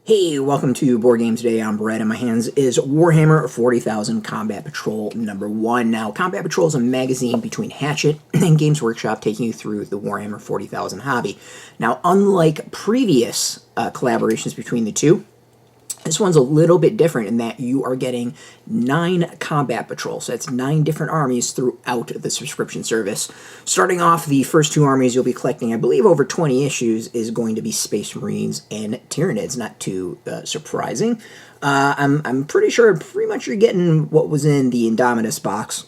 Hey, welcome to Board Game Today. I'm Brett, and my hands is Warhammer 40,000 Combat Patrol number 1. Now, Combat Patrol is a magazine between Hatchet and Games Workshop taking you through the Warhammer 40,000 hobby. Now, unlike previous collaborations between the two, this one's a little bit different in that you are getting 9 combat patrols. So that's 9 different armies throughout the subscription service. Starting off, the first 2 armies you'll be collecting, I believe over 20 issues, is going to be Space Marines and Tyranids. Not too surprising. I'm pretty sure pretty much you're getting what was in the Indominus box.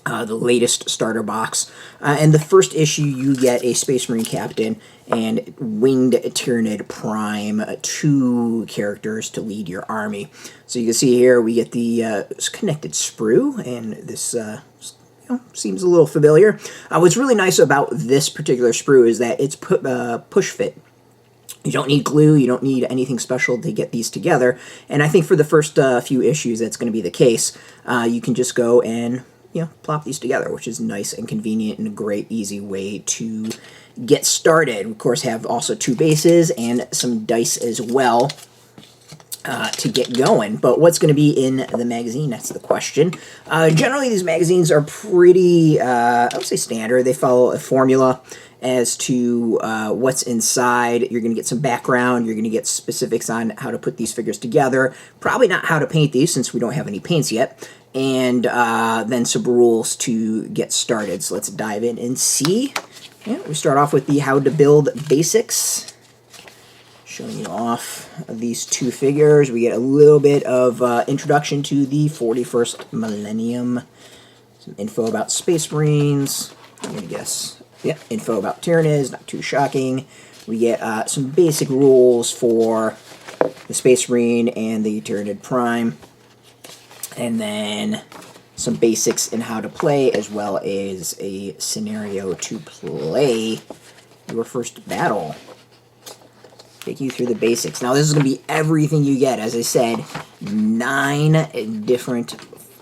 The latest starter box. And the first issue, you get a Space Marine Captain and Winged Tyranid Prime, 2 characters to lead your army. So you can see here we get the connected sprue, and this seems a little familiar. What's really nice about this particular sprue is that it's push fit. You don't need glue, you don't need anything special to get these together, and I think for the first few issues that's going to be the case. You can just go and plop these together, which is nice and convenient and a great, easy way to get started. Of course, have also 2 bases and some dice as well to get going. But what's going to be in the magazine? That's the question. Generally, these magazines are pretty, I would say, standard. They follow a formula as to what's inside. You're going to get some background. You're going to get specifics on how to put these figures together. Probably not how to paint these, since we don't have any paints yet. And then some rules to get started. So let's dive in and see. We start off with the how to build basics. Showing you off these 2 figures. We get a little bit of introduction to the 41st millennium. Some info about Space Marines. I'm going to guess. Yeah, info about Tyranids, not too shocking. We get some basic rules for the Space Marine and the Tyranid Prime. And then some basics in how to play, as well as a scenario to play your first battle. Take you through the basics. Now, this is going to be everything you get. As I said, 9 different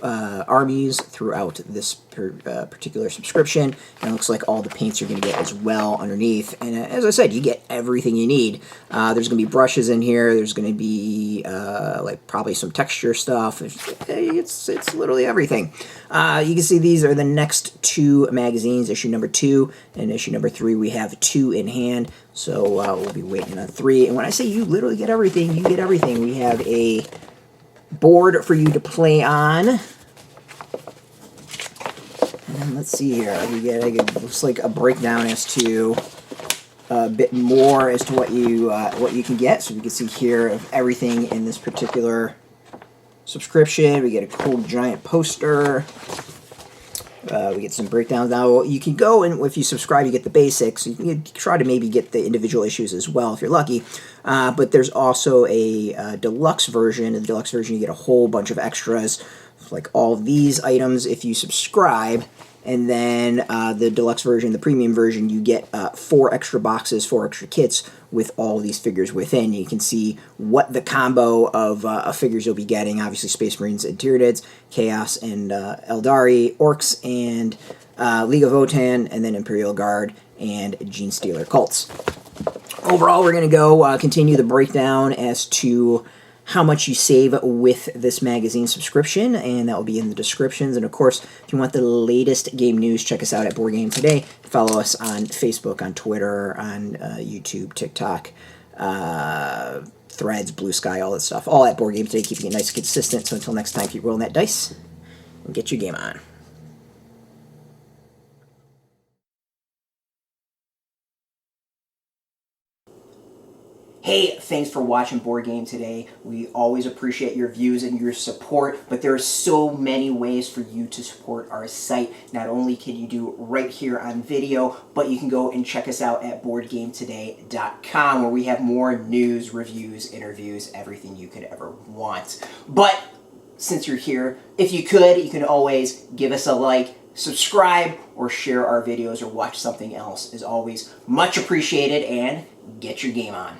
armies throughout this particular subscription, and it looks like all the paints you're going to get as well underneath. And as I said, you get everything you need. There's going to be brushes in here. There's going to be like probably some texture stuff. It's literally everything. You can see these are the next 2 magazines, issue number 2 and issue number 3. We have 2 in hand, so we'll be waiting on 3. And when I say you literally get everything, you get everything. We have a board for you to play on. And let's see here. We get looks like a breakdown as to a bit more as to what you can get. So we can see here of everything in this particular subscription. We get a cool giant poster. We get some breakdowns. Now, you can go and if you subscribe, you get the basics. You can try to maybe get the individual issues as well if you're lucky. But there's also a deluxe version. In the deluxe version, you get a whole bunch of extras, like all of these items if you subscribe. And then the deluxe version, the premium version, you get 4 extra boxes, 4 extra kits with all these figures within. You can see what the combo of figures you'll be getting. Obviously, Space Marines and Tyranids, Chaos and Eldari, Orcs and League of Votan, and then Imperial Guard and Gene Stealer Cults. Overall, we're going to go continue the breakdown as to how much you save with this magazine subscription, and that will be in the descriptions. And of course, if you want the latest game news, check us out at Board Game Today. Follow us on Facebook, on Twitter, on YouTube, TikTok, Threads, Blue Sky, all that stuff. All at Board Game Today, keeping it nice and consistent. So until next time, keep rolling that dice and get your game on. Hey, thanks for watching Board Game Today. We always appreciate your views and your support, but there are so many ways for you to support our site. Not only can you do it right here on video, but you can go and check us out at BoardGameToday.com, where we have more news, reviews, interviews, everything you could ever want. But since you're here, if you can always give us a like, subscribe, or share our videos or watch something else. Is always much appreciated, and get your game on.